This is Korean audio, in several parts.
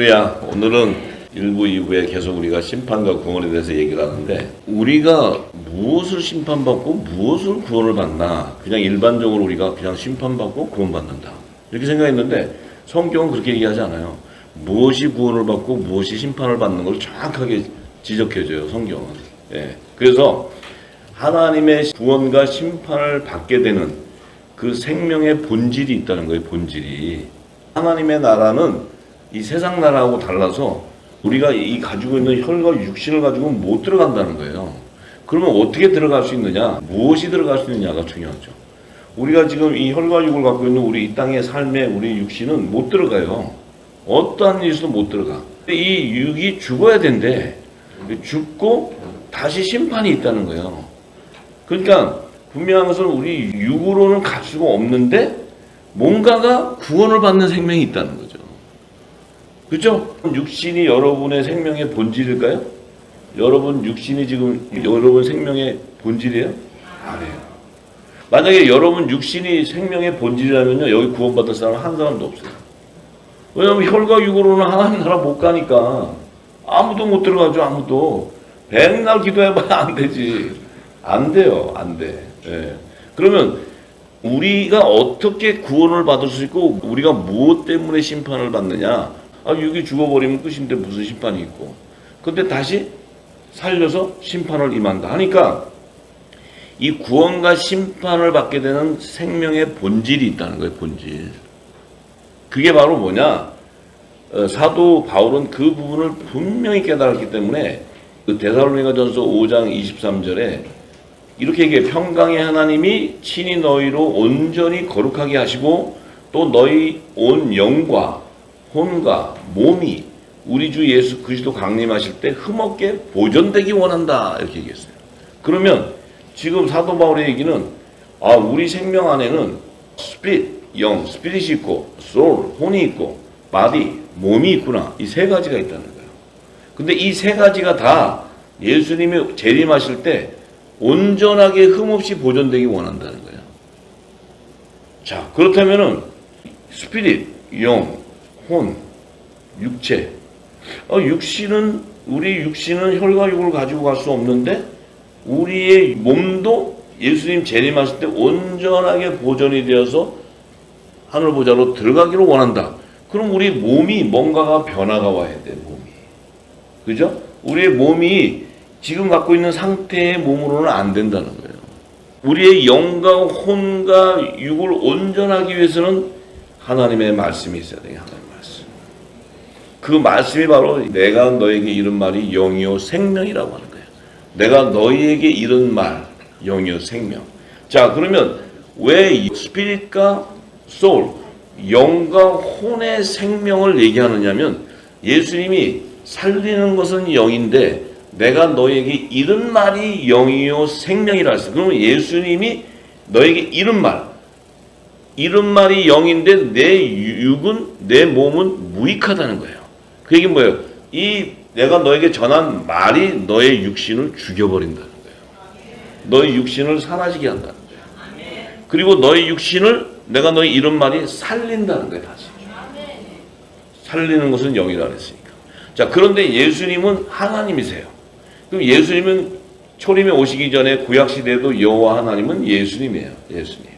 할렐루야. 오늘은 1부, 2부에 계속 우리가 심판과 구원에 대해서 얘기를 하는데, 우리가 무엇을 심판받고 무엇을 구원을 받나, 그냥 일반적으로 우리가 그냥 심판받고 구원받는다 이렇게 생각했는데, 성경은 그렇게 얘기하지 않아요. 무엇이 구원을 받고 무엇이 심판을 받는 걸 정확하게 지적해줘요, 성경은. 예. 그래서 하나님의 구원과 심판을 받게 되는 그 생명의 본질이 있다는 거예요. 본질이. 하나님의 나라는 이 세상 나라하고 달라서 우리가 이 가지고 있는 혈과 육신을 가지고는 못 들어간다는 거예요. 그러면 어떻게 들어갈 수 있느냐, 무엇이 들어갈 수 있느냐가 중요하죠. 우리가 지금 이 혈과 육을 갖고 있는 우리 이 땅의 삶에 우리 육신은 못 들어가요. 어떠한 일에서도 못 들어가. 이 육이 죽어야 된대. 죽고 다시 심판이 있다는 거예요. 그러니까 분명한 것은 우리 육으로는 갈 수가 없는데 뭔가가 구원을 받는 생명이 있다는 거죠. 그렇죠? 육신이 여러분의 생명의 본질일까요? 여러분 육신이 지금 여러분 생명의 본질이에요? 아니에요. 만약에 여러분 육신이 생명의 본질이라면요, 여기 구원받을 사람 한 사람도 없어요. 왜냐하면 혈과 육으로는 하나님 나라 못 가니까 아무도 못 들어가죠. 아무도. 백날 기도해봐야 안 되지. 안 돼요. 안 돼. 예. 그러면 우리가 어떻게 구원을 받을 수 있고 우리가 무엇 때문에 심판을 받느냐. 육이 죽어버리면 끝인데 무슨 심판이 있고. 근데 다시 살려서 심판을 임한다 하니까 이 구원과 심판을 받게 되는 생명의 본질이 있다는 거예요. 본질. 그게 바로 뭐냐. 사도 바울은 그 부분을 분명히 깨달았기 때문에 그 데살로니가전서 5장 23절에 이렇게 얘기해. 평강의 하나님이 친히 너희로 온전히 거룩하게 하시고 또 너희 온 영과 혼과 몸이 우리 주 예수 그리스도 강림하실 때 흠없게 보존되기 원한다 이렇게 얘기했어요. 그러면 지금 사도 바울의 얘기는 우리 생명 안에는 스피릿, 영, 스피릿이 있고 소울, 혼이 있고 바디, 몸이 있구나. 이 세 가지가 있다는 거예요. 근데 이 세 가지가 다 예수님이 재림하실 때 온전하게 흠없이 보존되기 원한다는 거예요. 자, 그렇다면은 스피릿, 영, 혼, 육체. 우리 육신은 혈과 육을 가지고 갈 수 없는데 우리의 몸도 예수님 재림하실 때 온전하게 보존이 되어서 하늘 보좌로 들어가기를 원한다. 그럼 우리 몸이 뭔가가 변화가 와야 돼, 몸이. 그죠? 우리의 몸이 지금 갖고 있는 상태의 몸으로는 안 된다는 거예요. 우리의 영과 혼과 육을 온전하기 위해서는 하나님의 말씀이 있어야 돼요. 하나님의 말씀. 그 말씀이 바로 내가 너에게 이른 말이 영이요 생명이라고 하는 거예요. 내가 너희에게 이른 말, 영이요 생명. 자, 그러면 왜 스피릿과 소울, 영과 혼의 생명을 얘기하느냐면 예수님이 살리는 것은 영인데 내가 너에게 이른 말이 영이요 생명이라 했어요. 그러면 예수님이 너에게 이른 말이 영인데 내 육은, 내 몸은 무익하다는 거예요. 그 얘기는 뭐예요? 내가 너에게 전한 말이 너의 육신을 죽여버린다는 거예요. 너의 육신을 사라지게 한다는 거예요. 그리고 너의 육신을 내가 너의 이런 말이 살린다는 거예요. 다시. 살리는 것은 영이라 그랬으니까. 자, 그런데 예수님은 하나님이세요. 그럼 예수님은 초림에 오시기 전에 구약시대에도 여호와 하나님은 예수님이에요. 예수님.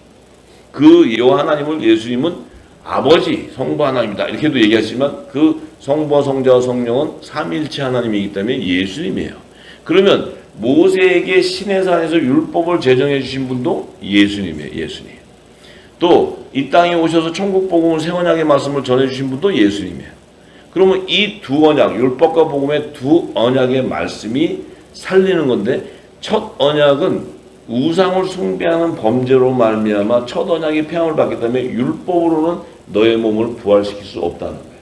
그 여호와 하나님을 예수님은 아버지, 성부 하나님이다 이렇게도 얘기하지만 그 성부와 성자와 성령은 삼일체 하나님이기 때문에 예수님이에요. 그러면 모세에게 시내산에서 율법을 제정해 주신 분도 예수님이에요. 예수님. 또 이 땅에 오셔서 천국 복음을 새 언약의 말씀을 전해 주신 분도 예수님이에요. 그러면 이 두 언약, 율법과 복음의 두 언약의 말씀이 살리는 건데 첫 언약은 우상을 숭배하는 범죄로 말미암아 첫 언약이 폐함을 받기 때문에 율법으로는 너의 몸을 부활시킬 수 없다는 거예요.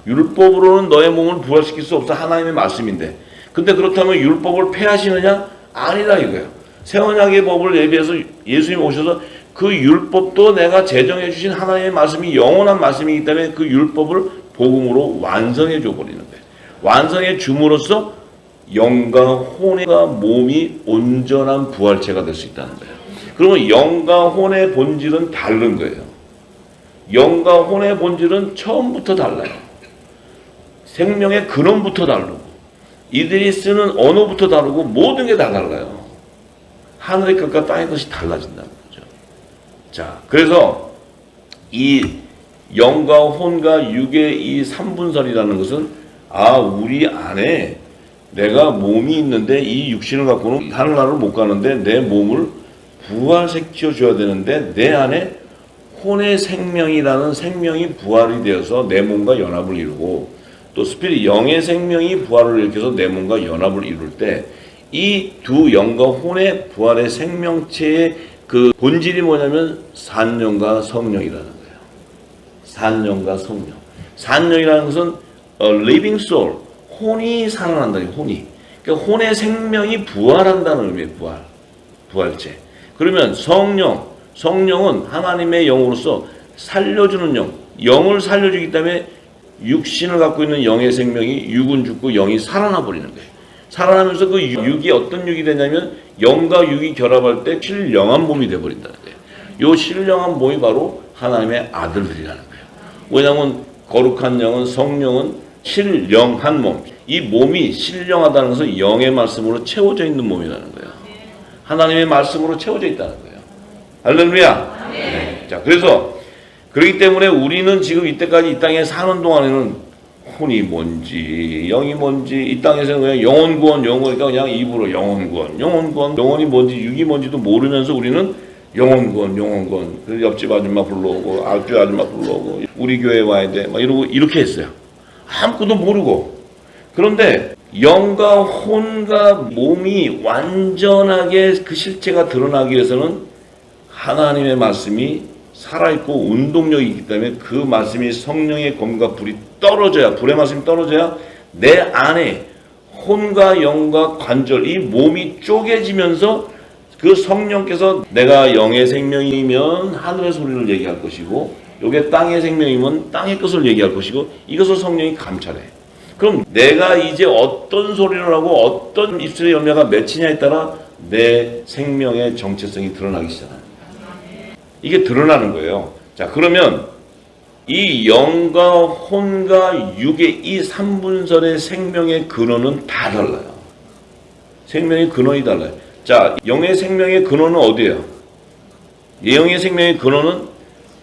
율법으로는 너의 몸을 부활시킬 수 없어. 하나님의 말씀인데. 근데 그렇다면 율법을 폐하시느냐? 아니라 이거예요. 새 언약의 법을 예비해서 예수님 오셔서 그 율법도 내가 제정해 주신 하나님의 말씀이 영원한 말씀이기 때문에 그 율법을 복음으로 완성해 줘 버리는 거예요. 완성해 줌으로써 영과 혼과 몸이 온전한 부활체가 될 수 있다는 거예요. 그러면 영과 혼의 본질은 다른 거예요. 영과 혼의 본질은 처음부터 달라요. 생명의 근원부터 다르고 이들이 쓰는 언어부터 다르고 모든 게 다 달라요. 하늘의 것과 땅의 것이 달라진다는 거죠. 자, 그래서 이 영과 혼과 육의 이 삼분설이라는 것은 우리 안에 내가 몸이 있는데 이 육신을 갖고는 하늘나라를 못 가는데 내 몸을 부활시켜 줘야 되는데 내 안에 혼의 생명이라는 생명이 부활이 되어서 내 몸과 연합을 이루고 또 스피릿 영의 생명이 부활을 일으켜서 내 몸과 연합을 이룰 때 이 두 영과 혼의 부활의 생명체의 그 본질이 뭐냐면 산영과 성령이라는 거예요. 산영과 성령. 산영이라는 것은 living soul, 혼이 살아난다. 혼이. 그러니까 혼의 생명이 부활한다는 의미예요. 부활체. 그러면 성령은 하나님의 영으로서 살려주는 영을 살려주기 때문에 육신을 갖고 있는 영의 생명이 육은 죽고 영이 살아나 버리는 거예요. 살아나면서 그 육이 어떤 육이 되냐면 영과 육이 결합할 때 신령한 몸이 되어버린다는 거예요. 이 신령한 몸이 바로 하나님의 아들들이라는 거예요. 왜냐하면 거룩한 영은 성령은 신령한 몸. 이 몸이 신령하다는 것은 영의 말씀으로 채워져 있는 몸이라는 거예요. 하나님의 말씀으로 채워져 있다는 거예요. 할렐루야. 네. 자, 그래서 그렇기 때문에 우리는 지금 이때까지 이 땅에 사는 동안에는 혼이 뭔지 영이 뭔지 이 땅에서는 그냥 영혼구원 영혼이니까 그냥 입으로 영혼구원 영혼이 뭔지 육이 뭔지도 모르면서 우리는 영혼구원 그래서 옆집 아줌마 불러오고 앞집 아줌마 불러오고 우리 교회 와야 돼 막 이러고 이렇게 했어요. 아무것도 모르고. 그런데 영과 혼과 몸이 완전하게 그 실체가 드러나기 위해서는 하나님의 말씀이 살아있고 운동력이 있기 때문에 그 말씀이 성령의 검과 불이 떨어져야 불의 말씀이 떨어져야 내 안에 혼과 영과 관절 이 몸이 쪼개지면서 그 성령께서 내가 영의 생명이면 하늘의 소리를 얘기할 것이고 요게 땅의 생명이면 땅의 것을 얘기할 것이고 이것을 성령이 감찰해. 그럼 내가 이제 어떤 소리를 하고 어떤 입술의 열매가 맺히냐에 따라 내 생명의 정체성이 드러나기 시작합니다. 이게 드러나는 거예요. 자, 그러면 이 영과 혼과 육의 이 삼분설의 생명의 근원은 다 달라요. 생명의 근원이 달라요. 자, 영의 생명의 근원은 어디예요? 영의 생명의 근원은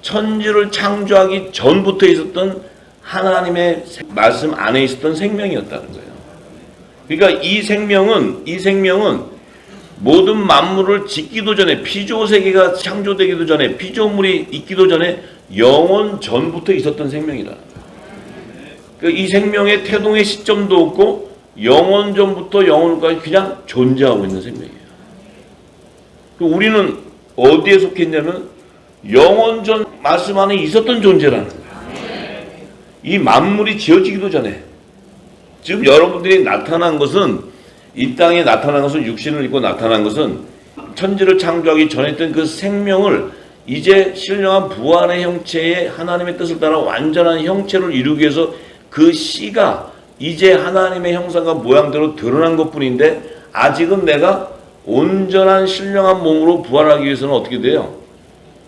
천지를 창조하기 전부터 있었던 하나님의 말씀 안에 있었던 생명이었다는 거예요. 그러니까 이 생명은 모든 만물을 짓기도 전에 피조 세계가 창조되기도 전에 피조물이 있기도 전에 영원 전부터 있었던 생명이라는 거예요. 그러니까 이 생명의 태동의 시점도 없고 영원 전부터 영원까지 그냥 존재하고 있는 생명이에요. 우리는 어디에 속했냐면 영원 전 말씀 안에 있었던 존재라는 거예요. 이 만물이 지어지기도 전에 지금 여러분들이 나타난 것은 이 땅에 나타난 것은 육신을 입고 나타난 것은 천지를 창조하기 전에 있던 그 생명을 이제 신령한 부활의 형체의 하나님의 뜻을 따라 완전한 형체를 이루기 위해서 그 씨가 이제 하나님의 형상과 모양대로 드러난 것뿐인데 아직은 내가 온전한 신령한 몸으로 부활하기 위해서는 어떻게 돼요?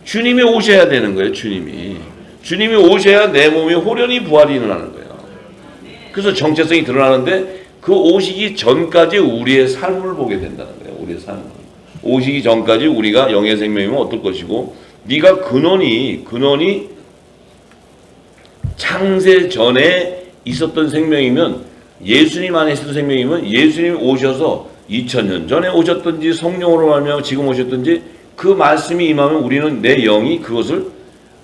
주님이 오셔야 되는 거예요. 주님이 오셔야 내 몸이 호련히 부활이 일어나는 거예요. 그래서 정체성이 드러나는데 그 오시기 전까지 우리의 삶을 보게 된다는 거예요. 우리의 삶을. 오시기 전까지 우리가 영의 생명이면 어떨 것이고 네가 근원이 창세 전에 있었던 생명이면 예수님 안에 있었던 생명이면 예수님이 오셔서 2000년 전에 오셨든지 성령으로 말미암아 지금 오셨든지 그 말씀이 임하면 우리는 내 영이 그것을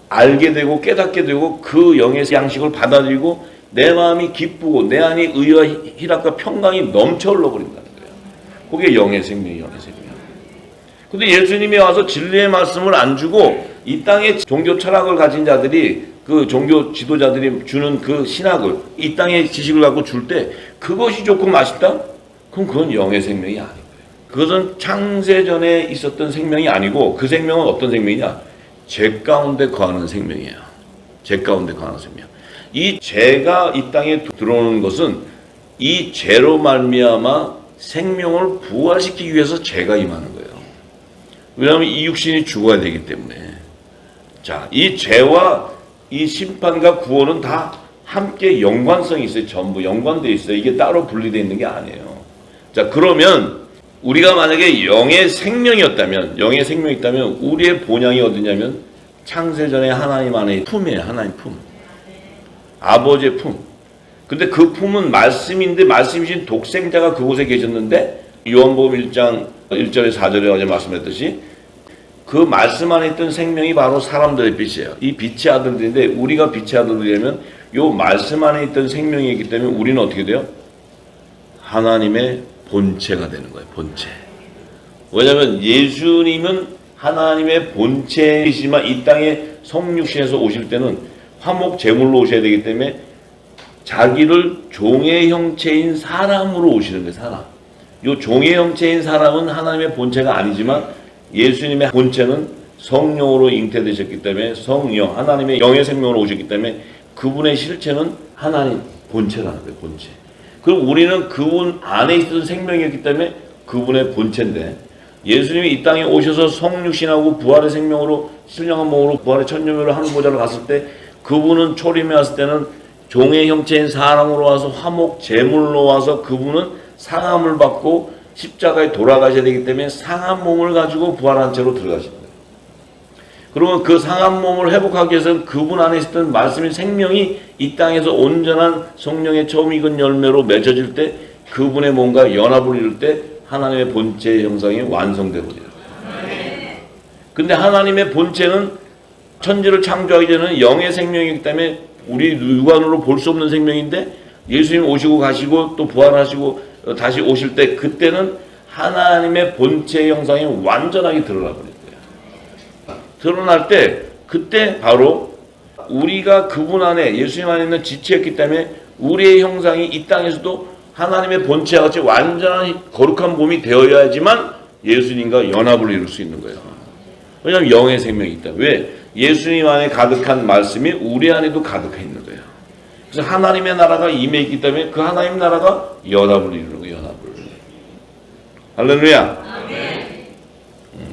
알게 되고 깨닫게 되고 그 영의 양식을 받아들이고 내 마음이 기쁘고 내 안에 의와 희락과 평강이 넘쳐 흘러버린다는 거예요. 그게 영의 생명이에요. 영의 생명. 근데 예수님이 와서 진리의 말씀을 안 주고 이 땅에 종교 철학을 가진 자들이 그 종교 지도자들이 주는 그 신학을 이 땅의 지식을 갖고 줄 때 그것이 좋고 맛있다? 그럼 그건 영의 생명이 아닌 거예요. 그것은 창세 전에 있었던 생명이 아니고 그 생명은 어떤 생명이냐? 죄 가운데 거하는 생명이에요. 죄 가운데 거하는 생명. 이 죄가 이 땅에 들어오는 것은 이 죄로 말미암아 생명을 부활시키기 위해서 죄가 임하는 거예요. 왜냐하면 이 육신이 죽어야 되기 때문에. 자, 이 죄와 이 심판과 구원은 다 함께 연관성이 있어요. 전부 연관되어 있어요. 이게 따로 분리되어 있는 게 아니에요. 자, 그러면 우리가 만약에 영의 생명이었다면, 영의 생명이 있다면 우리의 본향이 어디냐면 창세전에 하나님 안에 품이에요. 하나님 품. 아버지의 품. 근데 그 품은 말씀인데 말씀이신 독생자가 그곳에 계셨는데 요한복음 1장 1절에 4절에 어제 말씀했듯이 그 말씀 안에 있던 생명이 바로 사람들의 빛이에요. 이 빛의 아들들인데 우리가 빛의 아들들이라면 요 말씀 안에 있던 생명이 있기 때문에 우리는 어떻게 돼요? 하나님의 본체가 되는 거예요. 본체. 왜냐하면 예수님은 하나님의 본체이시지만 이 땅에 성육신에서 오실 때는 화목 제물로 오셔야 되기 때문에 자기를 종의 형체인 사람으로 오시는 거예요. 사람. 요 종의 형체인 사람은 하나님의 본체가 아니지만 예수님의 본체는 성령으로 잉태되셨기 때문에 성령, 하나님의 영의 생명으로 오셨기 때문에 그분의 실체는 하나님 본체라는 거예요. 본체. 그럼 우리는 그분 안에 있던 생명이었기 때문에 그분의 본체인데 예수님이 이 땅에 오셔서 성육신하고 부활의 생명으로 신령한 몸으로 부활의 천년으로 하늘보좌로 갔을 때 그분은 초림에 왔을 때는 종의 형체인 사람으로 와서 화목 제물로 와서 그분은 상함을 받고 십자가에 돌아가셔야 되기 때문에 상한 몸을 가지고 부활한 채로 들어가시는 거예요. 그러면 그 상한 몸을 회복하기 위해서는 그분 안에 있었던 말씀의 생명이 이 땅에서 온전한 성령의 처음 익은 열매로 맺어질 때 그분의 몸과 연합을 이룰 때 하나님의 본체의 형상이 완성되어 버려요. 근데 하나님의 본체는 천지를 창조하기 전에는 영의 생명이기 때문에 우리 육안으로 볼 수 없는 생명인데 예수님 오시고 가시고 또 부활하시고 다시 오실 때 그때는 하나님의 본체의 형상이 완전하게 드러나 버릴 거예요. 드러날 때 그때 바로 우리가 그분 안에 예수님 안에 있는 지체였기 때문에 우리의 형상이 이 땅에서도 하나님의 본체와 같이 완전한 거룩한 몸이 되어야지만 예수님과 연합을 이룰 수 있는 거예요. 왜냐하면 영의 생명이 있다. 왜? 예수님 안에 가득한 말씀이 우리 안에도 가득해 있는 거예요. 그래서 하나님의 나라가 임해 있기 때문에 그 하나님 나라가 연합을 이루는 거예요. 연합을. 할렐루야. 아멘.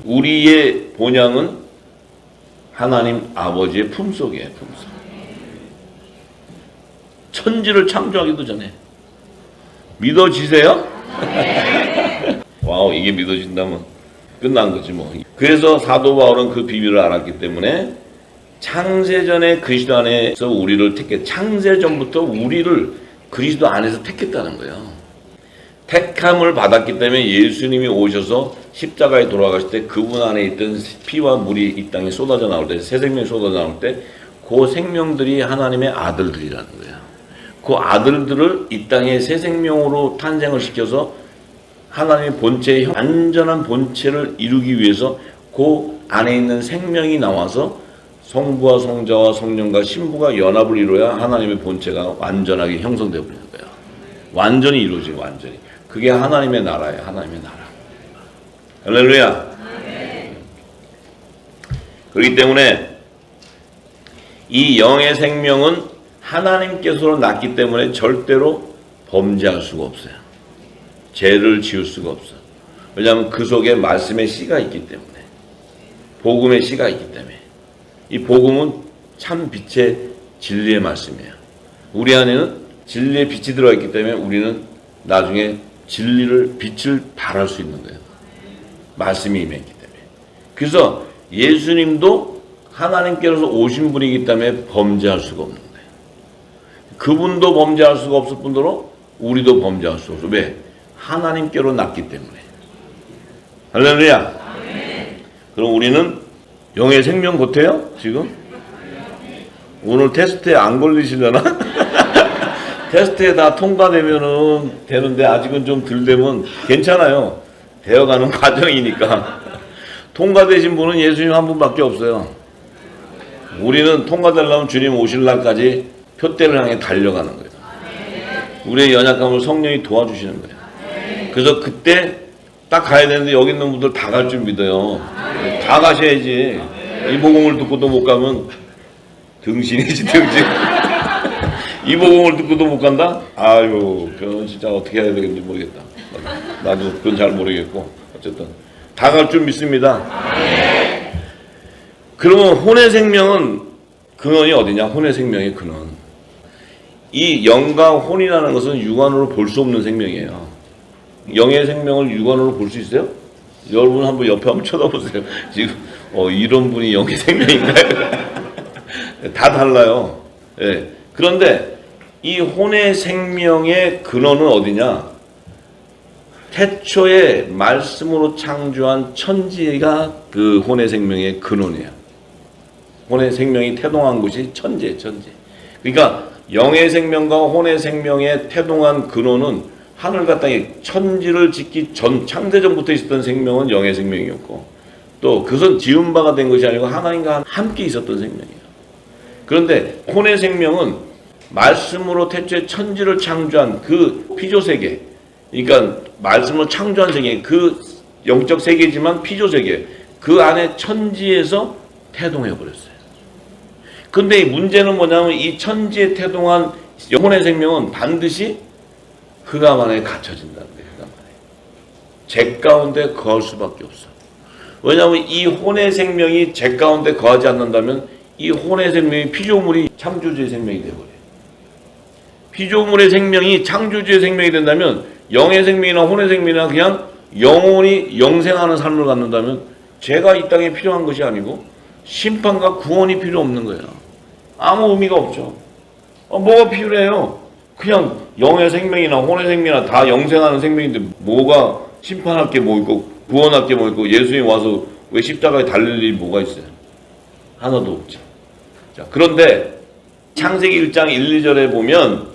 우리의 본향은 하나님 아버지의 품속이에요. 품속. 천지를 창조하기도 전에. 믿어지세요? 와우, 이게 믿어진다면 끝난 거지 뭐. 그래서 사도 바울은 그 비밀을 알았기 때문에 창세전에 그리스도 안에서 우리를 창세전부터 우리를 그리스도 안에서 택했다는 거예요. 택함을 받았기 때문에 예수님이 오셔서 십자가에 돌아가실 때 그분 안에 있던 피와 물이 이 땅에 쏟아져 나올 때, 새 생명이 쏟아져 나올 때 그 생명들이 하나님의 아들들이라는 거예요. 그 아들들을 이 땅에 새 생명으로 탄생을 시켜서 하나님의 본체의 완전한 본체를 이루기 위해서 그 안에 있는 생명이 나와서 성부와 성자와 성령과 신부가 연합을 이루어야 하나님의 본체가 완전하게 형성되어 버리는 거예요. 완전히 이루어지고 완전히. 그게 하나님의 나라예요. 하나님의 나라. 할렐루야. 그렇기 때문에 이 영의 생명은 하나님께서 낳기 때문에 절대로 범죄할 수가 없어요. 죄를 지을 수가 없어요. 왜냐하면 그 속에 말씀의 씨가 있기 때문에. 복음의 씨가 있기 때문에. 이 복음은 참 빛의 진리의 말씀이에요. 우리 안에는 진리의 빛이 들어가 있기 때문에 우리는 나중에 진리를 빛을 발할 수 있는 거예요. 말씀이 임했기 때문에. 그래서 예수님도 하나님께로서 오신 분이기 때문에 범죄할 수가 없는 거예요. 그분도 범죄할 수가 없을 뿐더러 우리도 범죄할 수 없어요. 왜? 하나님께로 났기 때문에. 할렐루야. 그럼 우리는 영의 생명 같아요? 지금? 오늘 테스트에 안 걸리시려나? 테스트에 다 통과되면은 되는데 아직은 좀 덜 되면 괜찮아요. 되어가는 과정이니까. 통과되신 분은 예수님 한 분밖에 없어요. 우리는 통과되려면 주님 오실 날까지 표대를 향해 달려가는 거예요. 우리의 연약함을 성령이 도와주시는 거예요. 그래서 그때 딱 가야 되는데 여기 있는 분들 다 갈 줄 믿어요. 다 가셔야지. 이 복음을 듣고도 못 가면 등신이지 등신. 이 복음을 듣고도 못 간다? 아유, 그건 진짜 어떻게 해야 되는지 모르겠다. 나도 그건 잘 모르겠고 어쨌든 다 갈 줄 믿습니다. 그러면 혼의 생명은 근원이 어디냐? 혼의 생명의 근원. 이 영과 혼이라는 것은 육안으로 볼 수 없는 생명이에요. 영의 생명을 육안으로 볼 수 있어요? 여러분 한번 옆에 한번 쳐다보세요. 지금 이런 분이 영의 생명인가요? 다 달라요. 예. 그런데 이 혼의 생명의 근원은 어디냐? 태초에 말씀으로 창조한 천지가 그 혼의 생명의 근원이에요. 혼의 생명이 태동한 곳이 천지예요, 천지. 그러니까 영의 생명과 혼의 생명의 태동한 근원은 하늘과 땅에 천지를 짓기 전 창세전부터 있었던 생명은 영의 생명이었고, 또 그것은 지은 바가 된 것이 아니고 하나님과 함께 있었던 생명이에요. 그런데 혼의 생명은 말씀으로 태초에 천지를 창조한 그 피조세계, 그러니까 말씀으로 창조한 세계, 그 영적 세계지만 피조세계, 그 안에 천지에서 태동해버렸어요. 근데 문제는 뭐냐면 이 천지에 태동한 영혼의 생명은 반드시 흑암 안에 갇혀진다는 거예요. 흑암 안에. 재 가운데 거할 수밖에 없어. 왜냐하면 이 혼의 생명이 재 가운데 거하지 않는다면 이 혼의 생명이 피조물이 창조주의 생명이 되어버려요. 피조물의 생명이 창조주의 생명이 된다면 영의 생명이나 혼의 생명이나 그냥 영혼이 영생하는 삶을 갖는다면 죄가 이 땅에 필요한 것이 아니고 심판과 구원이 필요 없는 거예요. 아무 의미가 없죠. 뭐가 필요해요? 그냥 영의 생명이나 혼의 생명이나 다 영생하는 생명인데 뭐가 심판할 게 뭐 있고 구원할 게 뭐 있고 예수님 와서 왜 십자가에 달릴 일이 뭐가 있어요? 하나도 없죠. 자, 그런데 창세기 1장 1, 2절에 보면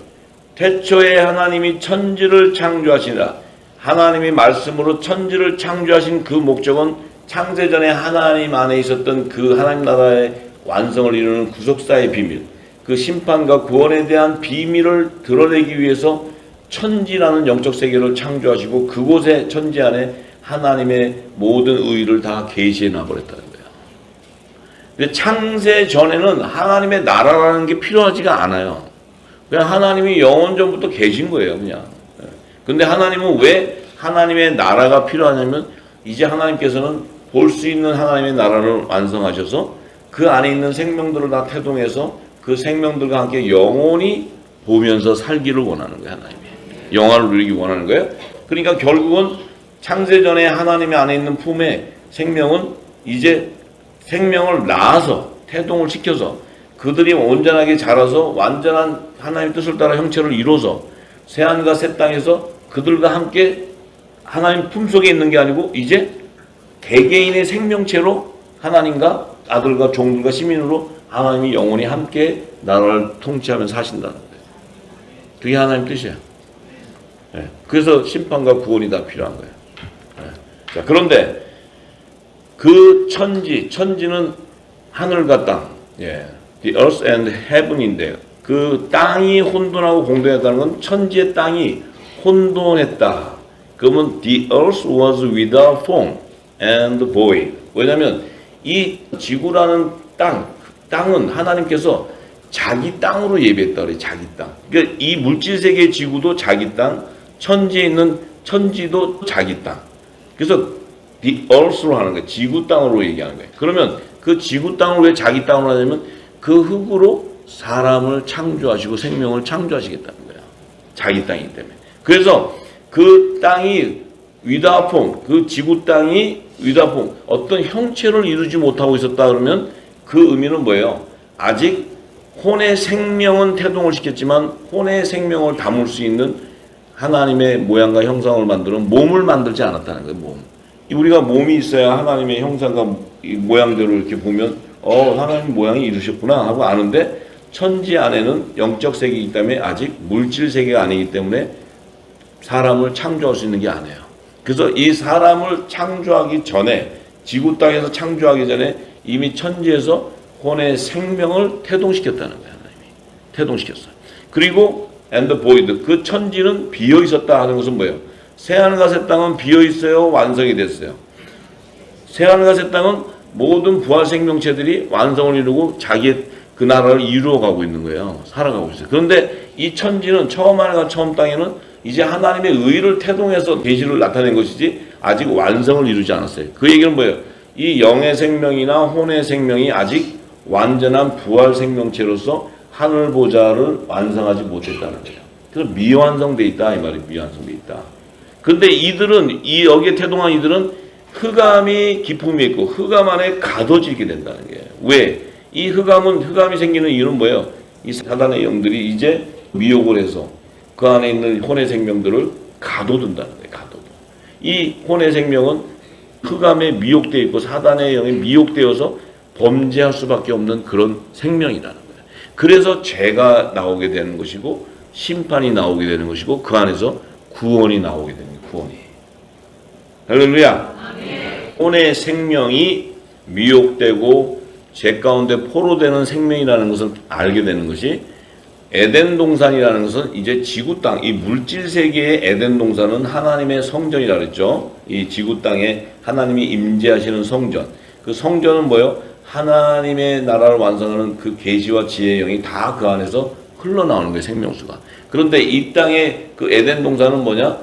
태초에 하나님이 천지를 창조하시니라. 하나님이 말씀으로 천지를 창조하신 그 목적은 창세전에 하나님 안에 있었던 그 하나님 나라의 완성을 이루는 구속사의 비밀, 그 심판과 구원에 대한 비밀을 드러내기 위해서 천지라는 영적 세계를 창조하시고 그곳에 천지 안에 하나님의 모든 의의를 다 계시해 놔버렸다는 거예요. 근데 창세 전에는 하나님의 나라라는 게 필요하지가 않아요. 그냥 하나님이 영원 전부터 계신 거예요, 그냥. 근데 하나님은 왜 하나님의 나라가 필요하냐면 이제 하나님께서는 볼 수 있는 하나님의 나라를 완성하셔서 그 안에 있는 생명들을 다 태동해서 그 생명들과 함께 영원히 보면서 살기를 원하는 거예요, 하나님이. 영화를 누리기 원하는 거예요. 그러니까 결국은 창세전에 하나님의 안에 있는 품에 생명은 이제 생명을 낳아서 태동을 시켜서 그들이 온전하게 자라서 완전한 하나님의 뜻을 따라 형체를 이루어서 새하늘과 새 땅에서 그들과 함께 하나님 품속에 있는 게 아니고 이제 개개인의 생명체로 하나님과 아들과 종들과 시민으로 하나님이 영원히 함께 나라를 통치하며 사신다는 거예요. 그게 하나님 뜻이야. 네. 그래서 심판과 구원이 다 필요한 거예요. 네. 자, 그런데 그 천지는 하늘과 땅, 예, the earth and heaven인데 그 땅이 혼돈하고 공동했다는 건 천지의 땅이 혼돈했다. 그러면 the earth was without form and void. 왜냐하면 이 지구라는 땅은 하나님께서 자기 땅으로 예비했다 그래요. 자기 땅. 그러니까 이 물질 세계의 지구도 자기 땅, 천지에 있는 천지도 자기 땅. 그래서 the earth로 하는 거예요. 지구 땅으로 얘기하는 거예요. 그러면 그 지구 땅을 왜 자기 땅으로 하냐면 그 흙으로 사람을 창조하시고 생명을 창조하시겠다는 거예요. 자기 땅이기 때문에. 그래서 그 땅이 without form, 그 지구 땅이 without form, 어떤 형체를 이루지 못하고 있었다 그러면 그 의미는 뭐예요? 아직 혼의 생명은 태동을 시켰지만 혼의 생명을 담을 수 있는 하나님의 모양과 형상을 만드는 몸을 만들지 않았다는 거예요. 몸. 우리가 몸이 있어야 하나님의 형상과 모양대로 이렇게 보면 하나님 모양이 이루셨구나 하고 아는데 천지 안에는 영적 세계이기 때문에 아직 물질 세계가 아니기 때문에 사람을 창조할 수 있는 게 아니에요. 그래서 이 사람을 창조하기 전에 지구 땅에서 창조하기 전에 이미 천지에서 혼의 생명을 태동시켰다는 거예요. 하나님이 태동시켰어요. 그리고 and void, 그 천지는 비어 있었다 하는 것은 뭐예요? 새하늘과 새 땅은 비어 있어요, 완성이 됐어요. 새하늘과 새 땅은 모든 부활 생명체들이 완성을 이루고 자기의 그 나라를 이루어가고 있는 거예요. 살아가고 있어요. 그런데 이 천지는 처음 하늘과 처음 땅에는 이제 하나님의 의를 태동해서 계시를 나타낸 것이지 아직 완성을 이루지 않았어요. 그 얘기는 뭐예요? 이 영의 생명이나 혼의 생명이 아직 완전한 부활 생명체로서 하늘 보좌를 완성하지 못했다는 거예요. 그래서 미완성돼 있다 이 말이 미완성돼 있다. 근데 이들은 여기에 태동한 이들은 흑암이 기품이 있고 흑암 안에 가둬지게 된다는 거예요. 왜? 이 흑암이 생기는 이유는 뭐예요? 이 사단의 영들이 이제 미혹을 해서 그 안에 있는 혼의 생명들을 가둬둔다는 거예요. 가둬둬. 이 혼의 생명은 흑암에 미혹되어 있고 사단의 영에 미혹되어서 범죄할 수밖에 없는 그런 생명이라는 거예요. 그래서 죄가 나오게 되는 것이고 심판이 나오게 되는 것이고 그 안에서 구원이 나오게 되는 거예요. 구원이. 할렐루야. 혼의 생명이 미혹되고 죄 가운데 포로되는 생명이라는 것을 알게 되는 것이 에덴 동산이라는 것은 이제 지구 땅, 이 물질 세계의 에덴 동산은 하나님의 성전이라 그랬죠. 이 지구 땅에 하나님이 임재하시는 성전. 그 성전은 뭐예요? 하나님의 나라를 완성하는 그 계시와 지혜의 영이 다 그 안에서 흘러나오는 거예요. 생명수가. 그런데 이 땅의 그 에덴 동산은 뭐냐?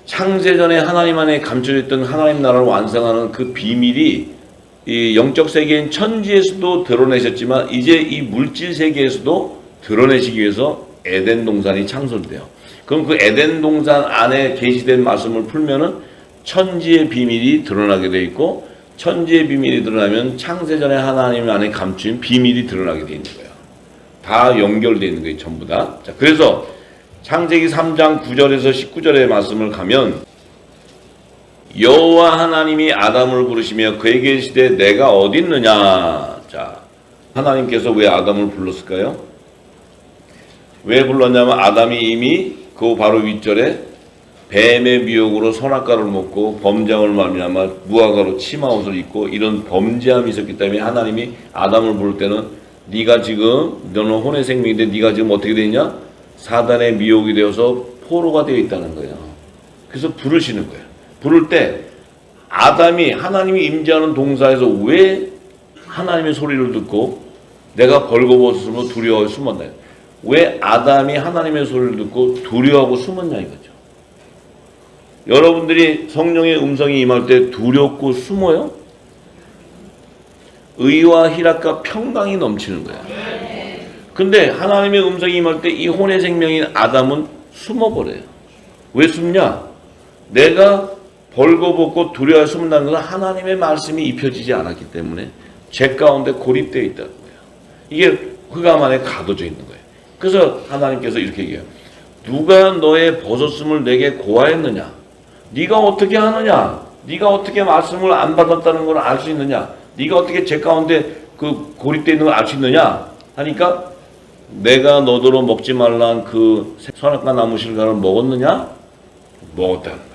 창세전에 하나님 안에 감춰져 있던 하나님 나라를 완성하는 그 비밀이 이 영적 세계인 천지에서도 드러내셨지만 이제 이 물질 세계에서도 드러내시기 위해서 에덴 동산이 창설돼요. 그럼 그 에덴 동산 안에 계시된 말씀을 풀면은 천지의 비밀이 드러나게 돼 있고 천지의 비밀이 드러나면 창세전에 하나님 안에 감추인 비밀이 드러나게 돼 있는 거예요. 다 연결되어 있는 거예요. 전부 다. 자, 그래서 창세기 3장 9절에서 19절의 말씀을 가면 여호와 하나님이 아담을 부르시며 그에게 이르시되 내가 어디 있느냐. 자, 하나님께서 왜 아담을 불렀을까요? 왜 불렀냐면 아담이 이미 그 바로 윗절에 뱀의 미혹으로 선악과를 먹고 범죄함을 말미암아 무화과로 치마옷을 입고 이런 범죄함이 있었기 때문에 하나님이 아담을 부를 때는 네가 지금 너는 혼의 생명인데 네가 지금 어떻게 되냐? 사단의 미혹이 되어서 포로가 되어 있다는 거예요. 그래서 부르시는 거예요. 부를 때 아담이 하나님이 임재하는 동사에서 왜 하나님의 소리를 듣고 내가 벌거벗으며 두려워하여 숨었나? 왜 아담이 하나님의 소리를 듣고 두려워하고 숨었냐 이거죠. 여러분들이 성령의 음성이 임할 때 두렵고 숨어요? 의와 희락과 평강이 넘치는 거야. 근데 하나님의 음성이 임할 때 이 혼의 생명인 아담은 숨어버려요. 왜 숨냐? 내가 벌거벗고 두려워 숨는다는 것은 하나님의 말씀이 입혀지지 않았기 때문에 죄 가운데 고립되어 있다는 거예요. 이게 흑암 안에 가둬져 있는 거예요. 그래서 하나님께서 이렇게 얘기해요. 누가 너의 벗었음을 내게 고하였느냐? 네가 어떻게 하느냐? 네가 어떻게 말씀을 안 받았다는 걸 알 수 있느냐? 네가 어떻게 죄 가운데 그 고립되어 있는 걸 알 수 있느냐? 하니까 내가 너더러 먹지 말란 그 선악과 나무 실과를 먹었느냐? 먹었다는 거예요.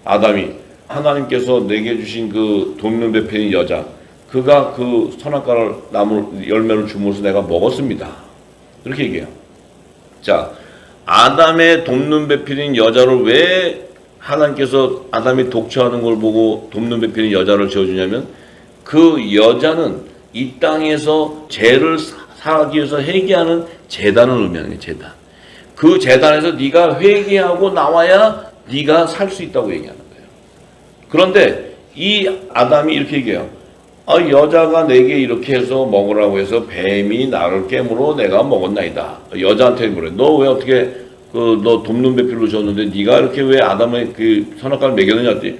아담이 하나님께서 내게 주신 그 돕는 베푼인 여자 그가 그 선악과를 나무 열매를 주면서 내가 먹었습니다. 이렇게 얘기해요. 자, 아담의 돕는 베푼인 여자를 왜 하나님께서 아담이 독처하는 걸 보고 돕는 베푼인 여자를 지어주냐면 그 여자는 이 땅에서 죄를 사하기 위해서 회개하는 제단을 의미하는 거예요. 제단. 그 제단에서 네가 회개하고 나와야 네가 살 수 있다고 얘기하는 거예요. 그런데 이 아담이 이렇게 얘기해요. 여자가 내게 이렇게 해서 먹으라고 해서 뱀이 나를 깨물어 내가 먹었나이다. 여자한테 물어요. 너 왜 어떻게 너 돕는 배필로 줬는데 네가 이렇게 왜 아담의 그 선악과를 먹였느냐 했더니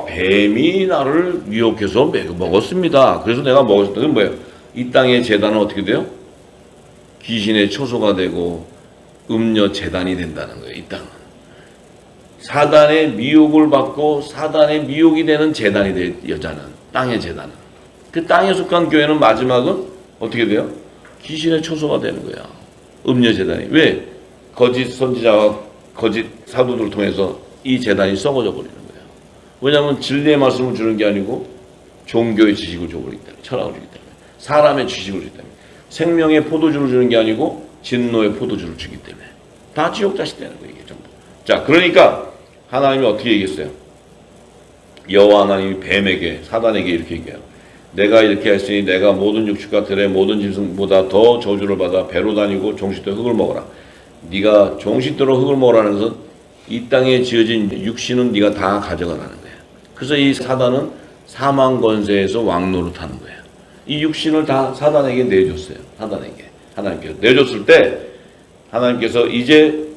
뱀이 나를 유혹해서 먹었습니다. 그래서 내가 먹었을 때는 뭐예요? 이 땅의 제단은 어떻게 돼요? 귀신의 초소가 되고 음녀 제단이 된다는 거예요. 이 땅은. 사단의 미혹을 받고 사단의 미혹이 되는 제단이 돼. 여자는. 땅의 제단은. 그 땅에 속한 교회는 마지막은 어떻게 돼요? 귀신의 초소가 되는 거야. 음녀 제단이. 왜? 거짓 선지자와 거짓 사도들을 통해서 이 제단이 썩어져 버리는 거예요. 왜냐하면 진리의 말씀을 주는 게 아니고 종교의 지식을 줘버리기 때문에. 철학을 주기 때문에. 사람의 지식을 주기 때문에. 생명의 포도주를 주는 게 아니고 진노의 포도주를 주기 때문에. 다 지옥 자식 되는 거예요. 이게 전부. 자, 그러니까 하나님이 어떻게 얘기했어요? 여호와 하나님이 뱀에게 사단에게 이렇게 얘기해요. 내가 이렇게 했으니 내가 모든 육축과 들의 모든 짐승보다 더 저주를 받아 배로 다니고 종식대로 흙을 먹어라. 네가 종식대로 흙을 먹으라는 것은 이 땅에 지어진 육신은 네가 다 가져가라는 거예요. 그래서 이 사단은 사망 권세에서 왕노릇하는 거예요. 이 육신을 다 사단에게 내줬어요. 사단에게. 하나님께서 내줬을 때 하나님께서 이제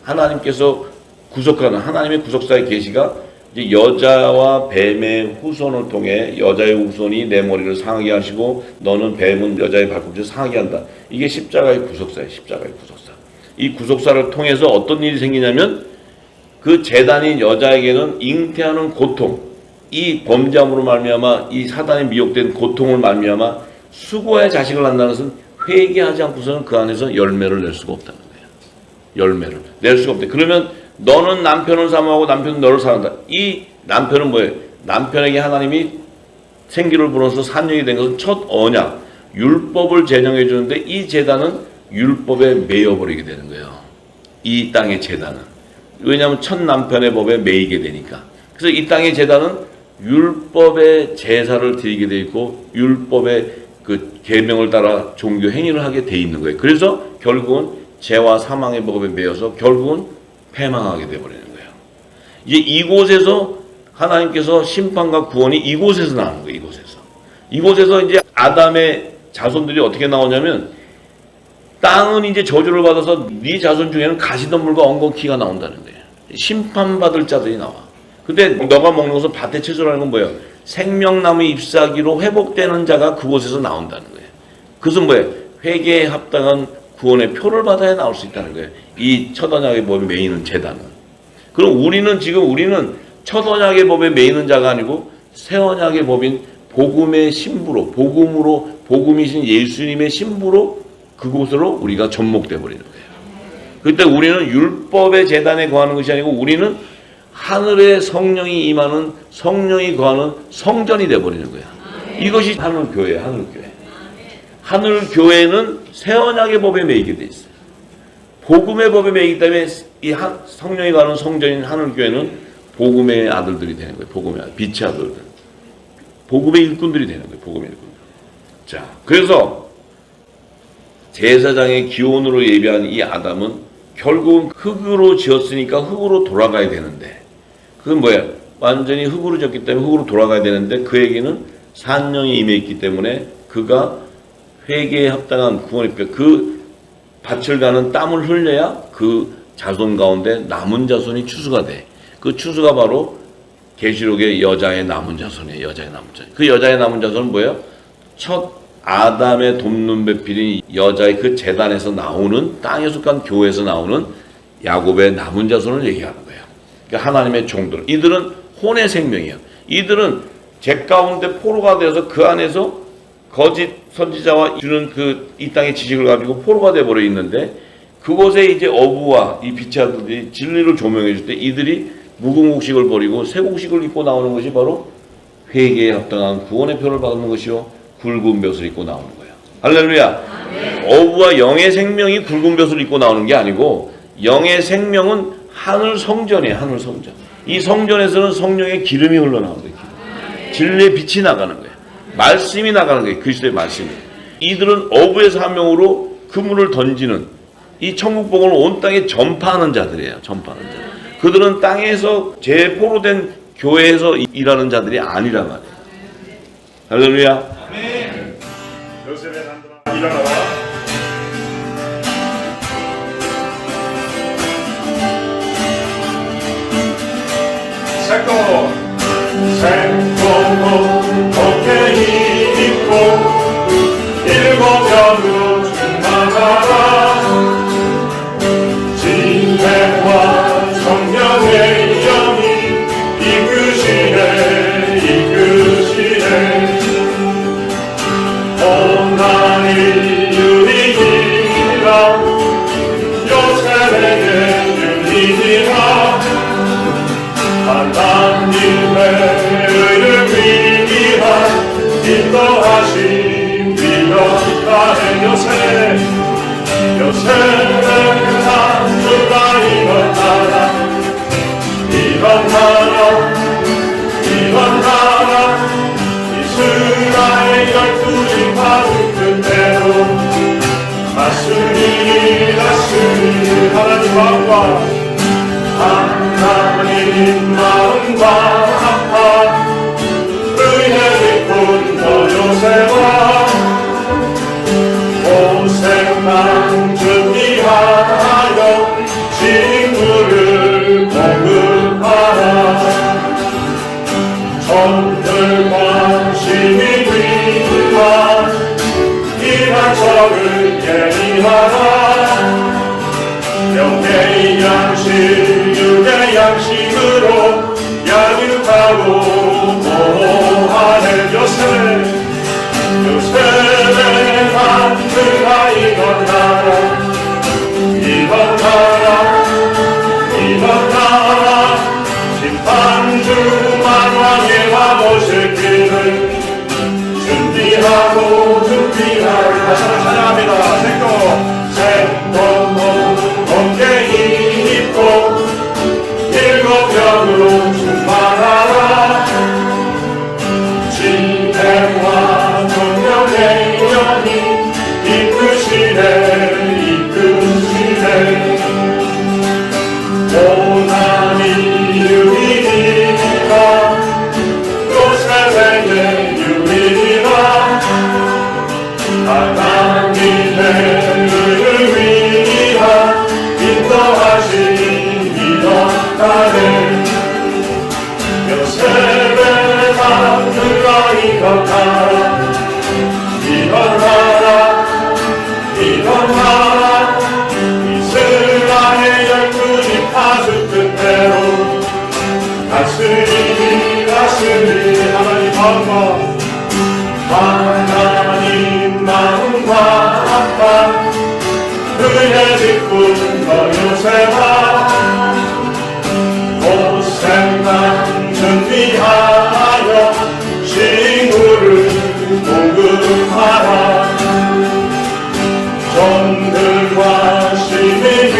하나님께서 구속하는 하나님의 구속사의 계시가 이제 여자와 뱀의 후손을 통해 여자의 후손이 내 머리를 상하게 하시고 너는 뱀은 여자의 발꿈치를 상하게 한다. 이게 십자가의 구속사예요. 십자가의 구속사. 이 구속사를 통해서 어떤 일이 생기냐면 그 제단인 여자에게는 잉태하는 고통, 이 범죄함으로 말미암아 이 사단에 미혹된 고통을 말미암아 수고의 자식을 낳는다는 것은 회개하지 않고서는 그 안에서 열매를 낼 수가 없다는 거예요. 열매를 낼 수가 없대. 그러면 너는 남편을 사모하고 남편은 너를 사랑한다. 이 남편은 뭐예요? 남편에게 하나님이 생기를 불어서 산령이 된 것은 첫 언약, 율법을 제정해 주는데 이 제단은 율법에 매여버리게 되는 거예요. 이 땅의 제단은. 왜냐하면 첫 남편의 법에 매이게 되니까. 그래서 이 땅의 제단은 율법의 제사를 드리게 돼 있고 율법의 그 계명을 따라 종교 행위를 하게 돼 있는 거예요. 그래서 결국은 죄와 사망의 법에 매여서 결국은 패망하게 되어버리는 거예요. 이제 이곳에서 하나님께서 심판과 구원이 이곳에서 나오는 거예요. 이곳에서 이제 아담의 자손들이 어떻게 나오냐면 땅은 이제 저주를 받아서 네 자손 중에는 가시덤불과 엉겅퀴가 나온다는 거예요. 심판받을 자들이 나와. 근데 너가 먹는 것은 밭의 채소라는 건 뭐예요? 생명나무 잎사귀로 회복되는 자가 그곳에서 나온다는 거예요. 그것은 뭐예요? 회개에 합당한 구원의 표를 받아야 나올 수 있다는 거예요. 이 첫 언약의 법에 매이는 제단은. 그럼 우리는 첫 언약의 법에 매이는 자가 아니고 새 언약의 법인 복음의 신부로 복음이신 예수님의 신부로 그곳으로 우리가 접목돼 버리는 거예요. 그때 우리는 율법의 제단에 거하는 것이 아니고 우리는 하늘의 성령이 임하는 성령이 거하는 성전이 돼 버리는 거야. 이것이 하늘교회야. 하늘교회. 하늘교회는 새 언약의 법에 매이게 돼 있어요. 복음의 법에 매이기 때문에 이 성령이 거하는 성전인 하늘교회는 복음의 아들들이 되는 거예요. 복음의 아들, 빛의 아들들. 복음의 일꾼들이 되는 거예요. 복음의 일꾼들. 자, 그래서 제사장의 기원으로 예비한 이 아담은 결국은 흙으로 지었으니까 흙으로 돌아가야 되는데 그건 뭐예요? 완전히 흙으로 지었기 때문에 흙으로 돌아가야 되는데 그에게는 산령이 임해 있기 때문에 그가 회개에 합당한 구원의 뼈, 그 밭을 가는 땀을 흘려야 그 자손 가운데 남은 자손이 추수가 돼. 그 추수가 바로 계시록의 여자의 남은 자손이에요. 여자의 남은 자손. 그 여자의 남은 자손은 뭐예요? 첫 아담의 돕는 배필인 여자의 그 제단에서 나오는 땅에 속한 교회에서 나오는 야곱의 남은 자손을 얘기하는 거예요. 그러니까 하나님의 종들. 이들은 혼의 생명이에요. 이들은 제 가운데 포로가 되어서 그 안에서 거짓 선지자와 주는 그 이 땅의 지식을 가지고 포로가 되어 버려 있는데 그곳에 이제 어부와 이 빛의 아들들이 진리를 조명해 줄 때 이들이 묵은곡식을 버리고 새곡식을 입고 나오는 것이 바로 회개에 합당한 구원의 표를 받는 것이요 굵은 벼슬을 입고 나오는 거예요. 할렐루야. 어부와 영의 생명이 굵은 벼슬을 입고 나오는 게 아니고 영의 생명은 하늘 성전이에요. 하늘 성전. 이 성전에서는 성령의 기름이 흘러나오는 거예요. 진리의 빛이 나가는 거예요. 말씀이 나가는 거예요. 그리스도의 말씀이. 이들은 어부의 사명으로 그물을 던지는 이 천국복음을 온 땅에 전파하는 자들이에요. 전파하는 자들. 그들은 땅에서 재포로된 교회에서 일하는 자들이 아니란 말이에요. 할렐루야. 요셉의 남들아 일어나라. 생동은 어깨 입고 일곱 편으로 충만하라. 진대와 성령의 영이 이끄시네 온난이 유리니라 요셉에게 유리니라 하나님의 의를 위한 인도하심 위력하는 요셉의 한주가 일어나라 이스라엘 12인 바로 그대로 다스리 하나님 마음과 하나님 마음과 합한 의의 깊은 너 요셉아 항상 준비하여 친구를 공급하라. 전들과 시민들과 이란처를 예리하라. 영계의 양식 육의 양식으로 양육하고 보호하는 요셉의 만드가 일어나라. 심판주 만왕의 와보실 길을 준비하라. 다시 한번 찬양합니다. 생동 번개 입고 일곱 병으로 충만하라. 진행과 정령의 연이 이끄시네. 오나니 유일이라 요셉에게 유일이라. 하나님의 의를 위한 인도하시니 이렇다네. 요셉의 만드가 일어나라. 이스라엘 12집 파수 뜻대로 다스리니 하나님 마음과 아빠 그의 직분 더 요셉아. 고생만 준비하여 친구를 공급하라. 전들과 시민을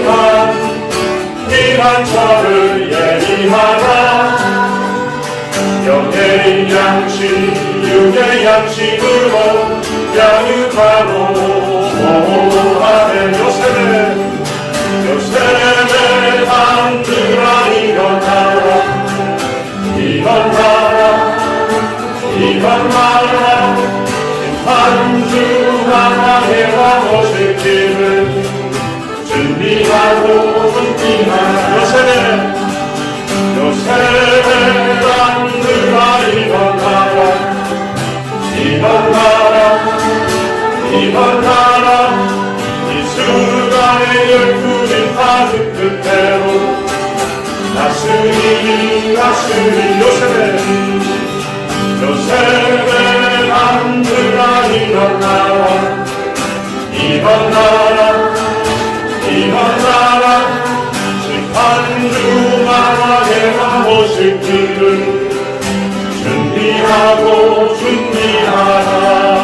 위한 이란처를 예리하라. 영계의 양식 육의 양식으로 양육하고 보호하는 요셉의 만드라. 일어나라. 심판주 만왕의 와보실 길을 준비하라. 요셉의 만드라. 일어나라. 이스라엘 12집 파수 뜻대로 다스리니 요셉의 만드라. 일어나라. 심판주 만왕의 와보실 길을 준비하라.